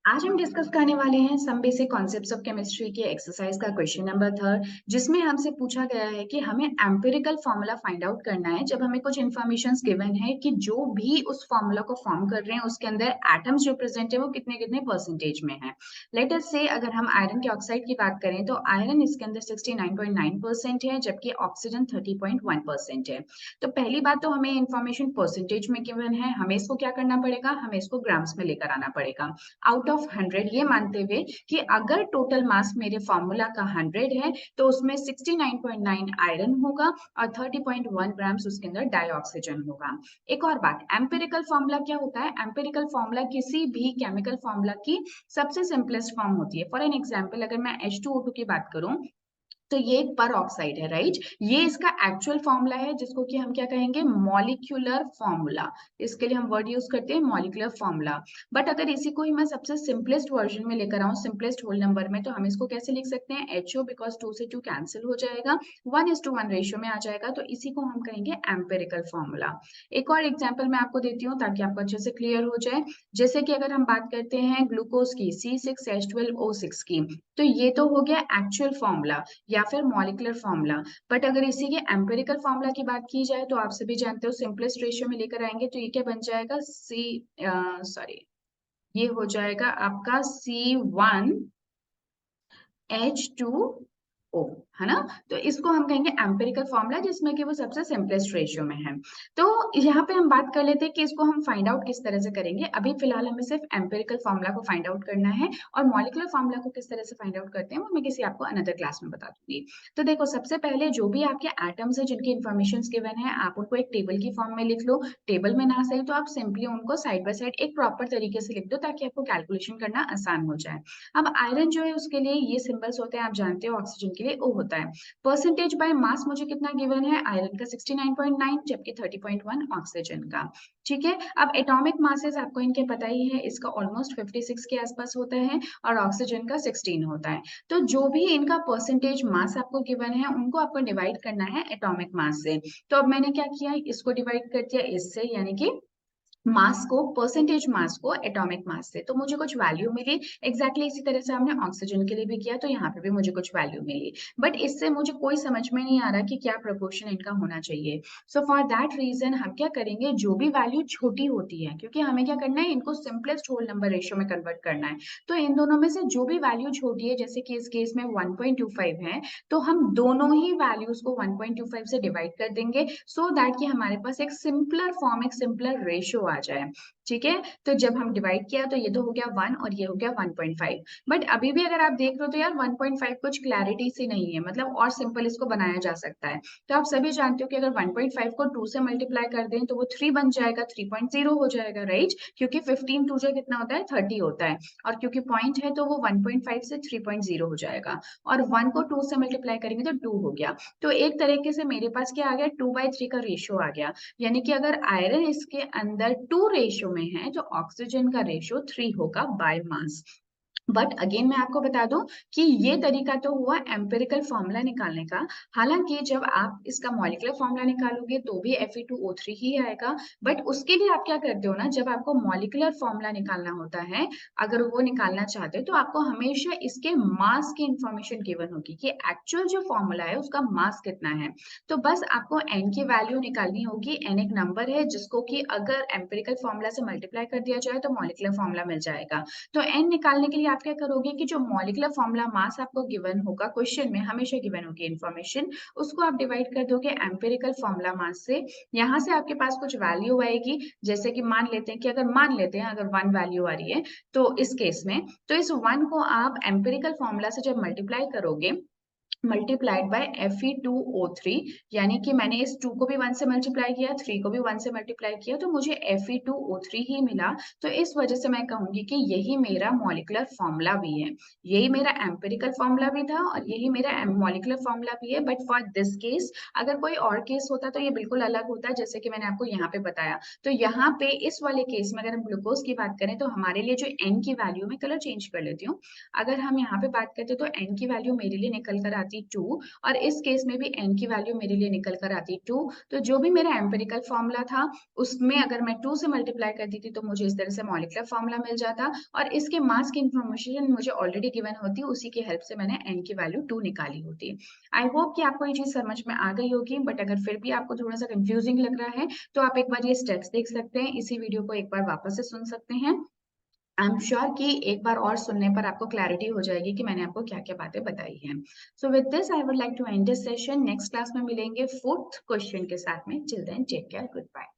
आज हम डिस्कस करने वाले हैं some basic concepts of chemistry के एक्सरसाइज का क्वेश्चन नंबर 3 जिसमें हमसे पूछा गया है कि हमें एम्पिरिकल फॉर्मूला फाइंड आउट करना है जब हमें कुछ इन्फॉर्मेशंस गिवन है कि जो भी उस फॉर्मूला को फॉर्म कर रहे हैं उसके अंदर एटम्स जो प्रेजेंट है वो कितने कितने परसेंटेज में है। लेट अस से अगर हम आयरन के ऑक्साइड की बात करें तो आयरन इसके अंदर 69.9% है जबकि ऑक्सीजन 30.1% है। तो पहली बात तो हमें इन्फॉर्मेशन परसेंटेज में गिवन है, हमें इसको क्या करना पड़ेगा, हमें इसको ग्राम्स में लेकर आना पड़ेगा आउट ऑफ 100, ये मानते हुए कि अगर टोटल मास मेरे फॉर्मूला का 100 है तो उसमें 69.9 आयरन होगा और 30.1 ग्राम्स उसके अंदर डाइऑक्सीजन होगा। एक और बात, एम्पिरिकल फॉर्मूला क्या होता है? एम्पिरिकल फॉर्मूला किसी भी केमिकल फॉर्मूला की सबसे सिंपलेस्ट फॉर्म होती है। फॉर एन एग्जांपल अगर मैं H2O2 की बात करूं तो ये एक पर ऑक्साइड है, राइट? ये इसका एक्चुअल फॉर्मूला है जिसको कि हम क्या कहेंगे, मॉलिक्यूलर फॉर्मूला। इसके लिए हम वर्ड यूज करते हैं मॉलिक्यूलर फॉर्मूला। बट अगर इसी को ही मैं सबसे सिंपलेस्ट वर्जन में लेकर आऊं, सिंपलेस्ट होल नंबर में, तो हम इसको कैसे लिख सकते हैं? HO, बिकॉज 2 से 2 कैंसिल हो जाएगा, 1:1 रेशियो में आ जाएगा, तो इसी को हम कहेंगे एम्पेरिकल फॉर्मूला। एक और एग्जाम्पल मैं आपको देती हूँ ताकि आपको अच्छे से क्लियर हो जाए। जैसे कि अगर हम बात करते हैं ग्लूकोज की C6H12O6 की, तो ये तो हो गया एक्चुअल फॉर्मूला या फिर मॉलिक्यूलर फॉर्मूला। बट अगर इसी के एम्पिरिकल फॉर्मूला की बात की जाए तो आप सभी जानते हो सिंपलेस्ट रेशियो में लेकर आएंगे तो ये क्या बन जाएगा, ये हो जाएगा आपका C1H2O, है ना? तो इसको हम कहेंगे एम्पिरिकल फॉर्मूला जिसमें कि वो सबसे सिंपलेस्ट रेशियो में है। तो यहाँ पे हम बात कर लेते हैं कि इसको हम फाइंड आउट किस तरह से करेंगे। अभी फिलहाल हमें सिर्फ एम्पिरिकल फॉर्मूला को फाइंड आउट करना है और मॉलिक्यूलर फॉर्मूला को किस तरह से फाइंड आउट करते हैं वो मैं किसी आपको अनदर क्लास में बता दूंगी। तो देखो, सबसे पहले जो भी आपके एटम्स है जिनकी इन्फॉर्मेशन गिवन है आप उनको एक टेबल की फॉर्म में लिख लो। टेबल में ना सही तो आप सिंपली उनको साइड बाय साइड एक प्रॉपर तरीके से लिख दो ताकि आपको कैलकुलेशन करना आसान हो जाए। अब आयरन जो है उसके लिए ये सिंबल्स होते हैं, आप जानते हो। ऑक्सीजन के लिए O होता है। परसेंटेज बाय मास मुझे कितना गिवन है? आयरन का 69.9 जबकि 30.1 ऑक्सीजन का। ठीक है, अब एटॉमिक मासेस आपको इनके पता ही है, इसका ऑलमोस्ट 56 के आसपास होता है और ऑक्सीजन का 16 होता है। तो जो भी इनका परसेंटेज मास आपको गिवन है उनको आपको डिवाइड करना है एटॉमिक मास से। तो अब मैंने क्या किया, इसको डिवाइड कर दिया इससे, यानी कि मास को, परसेंटेज मास को एटॉमिक मास से, तो मुझे कुछ वैल्यू मिली। एग्जैक्टली इसी तरह से हमने ऑक्सीजन के लिए भी किया तो यहाँ पे भी मुझे कुछ वैल्यू मिली। बट इससे मुझे कोई समझ में नहीं आ रहा कि क्या प्रोपोर्शन इनका होना चाहिए। सो फॉर दैट रीजन हम क्या करेंगे, जो भी वैल्यू छोटी होती है, क्योंकि हमें क्या करना है, इनको सिंपलेस्ट होल नंबर रेशियो में कन्वर्ट करना है, तो इन दोनों में से जो भी वैल्यू छोटी है, जैसे कि इस केस में 1.25 है, तो हम दोनों ही वैल्यूज को 1.25 से डिवाइड कर देंगे सो दैट कि हमारे पास एक सिंपलर फॉर्म, एक सिंपलर रेशियो आ जाए। ठीक है, तो जब हम डिवाइड किया तो ये तो हो गया 1 और ये हो गया 1.5। बट अभी भी अगर आप देख रहे हो तो यार 1.5 कुछ क्लैरिटी सी नहीं है, मतलब और सिंपल इसको बनाया जा सकता है। तो आप सभी जानते हो कि अगर 1.5 को 2 से मल्टीप्लाई कर दें तो वो 3 बन जाएगा, 3.0 हो जाएगा, राइट? क्योंकि 15 2 कितना होता है, 30 होता है, और क्योंकि पॉइंट है तो वो 1.5 से 3.0 हो जाएगा, और 1 को 2 से मल्टीप्लाई करेंगे तो 2 हो गया। तो एक तरीके से मेरे पास क्या आ गया, 2/3 का रेशियो आ गया। यानी कि अगर आयरन इसके अंदर 2 रेशियो में है तो ऑक्सीजन का रेशियो 3 होगा बाय मास। बट अगेन मैं आपको बता दूं कि ये तरीका तो हुआ एम्पिरिकल फॉर्मूला निकालने का। हालांकि जब आप इसका मॉलिक्यूलर फॉर्मूला निकालोगे तो भी Fe2O3 ही आएगा। बट उसके लिए आप क्या करते हो ना, जब आपको मॉलिक्यूलर फॉर्मूला निकालना होता है, अगर वो निकालना चाहते हो तो आपको हमेशा इसके मास की इंफॉर्मेशन गिवन होगी कि एक्चुअल जो फॉर्मूला है उसका मास कितना है। तो बस आपको n की वैल्यू निकालनी होगी। n एक नंबर है जिसको कि अगर एम्पिरिकल फॉर्मूला से मल्टीप्लाई कर दिया जाए तो मॉलिक्यूलर फॉर्मूला मिल जाएगा। तो n निकालने के लिए आप क्या करोगे कि जो मॉलिक्यूलर फॉर्मूला मास आपको गिवन होगा, क्वेश्चन में हमेशा गिवन होगी इन्फॉर्मेशन, उसको आप डिवाइड कर दोगे एम्पिरिकल फॉर्मूला मास से। यहाँ से आपके पास कुछ वैल्यू आएगी, जैसे कि मान लेते हैं कि अगर मान लेते हैं अगर 1 वैल्यू आ रही है, तो इस केस में तो इस 1 को आप एम्पिरिकल फॉर्मूला से जब मल्टीप्लाई करोगे, मल्टीप्लाइड बाय Fe2O3, यानी कि मैंने इस 2 को भी 1 से मल्टीप्लाई किया, 3 को भी 1 से मल्टीप्लाई किया, तो मुझे Fe2O3 ही मिला। तो इस वजह से मैं कहूंगी कि यही मेरा मॉलिक्यूलर फॉर्मूला भी है, यही मेरा एम्पिरिकल फॉर्मूला भी था और यही मेरा मॉलिक्यूलर फॉर्मूला भी है। बट फॉर दिस केस अगर कोई और केस होता तो ये बिल्कुल अलग होता, जैसे कि मैंने आपको यहाँ पे बताया। तो यहाँ पे इस वाले केस में अगर हम ग्लूकोज की बात करें तो हमारे लिए जो n की वैल्यू, में कलर चेंज कर लेती हूँ, अगर हम यहाँ पे बात करते तो n की वैल्यू मेरे लिए निकल कर आती 2 और इस केस में भी n की वैल्यू मेरे लिए निकल कर आती 2। तो जो भी मेरा एम्पिरिकल फॉर्मूला था उसमें अगर मैं 2 से मल्टीप्लाई करती थी तो मुझे इस तरह से मॉलिक्यूलर फॉर्मूला मिल जाता और इसके मास की इन्फॉर्मेशन मुझे ऑलरेडी गिवन होती, उसी की हेल्प से मैंने n की वैल्यू 2 निकाली होती। आई होप कि आपको ये चीज़ समझ में आ गई होगी, बट अगर फिर भी आपको थोड़ा-सा कंफ्यूजिंग लग रहा है, तो आप एक बार ये स्टेप्स देख सकते हैं, इसी वीडियो को एक बार वापस से सुन सकते हैं। आई एम श्योर कि एक बार और सुनने पर आपको क्लैरिटी हो जाएगी कि मैंने आपको क्या-क्या बातें बताई हैं। So with this I would like to end this session. Next class में मिलेंगे 4th क्वेश्चन के साथ में। Till then take care, good bye.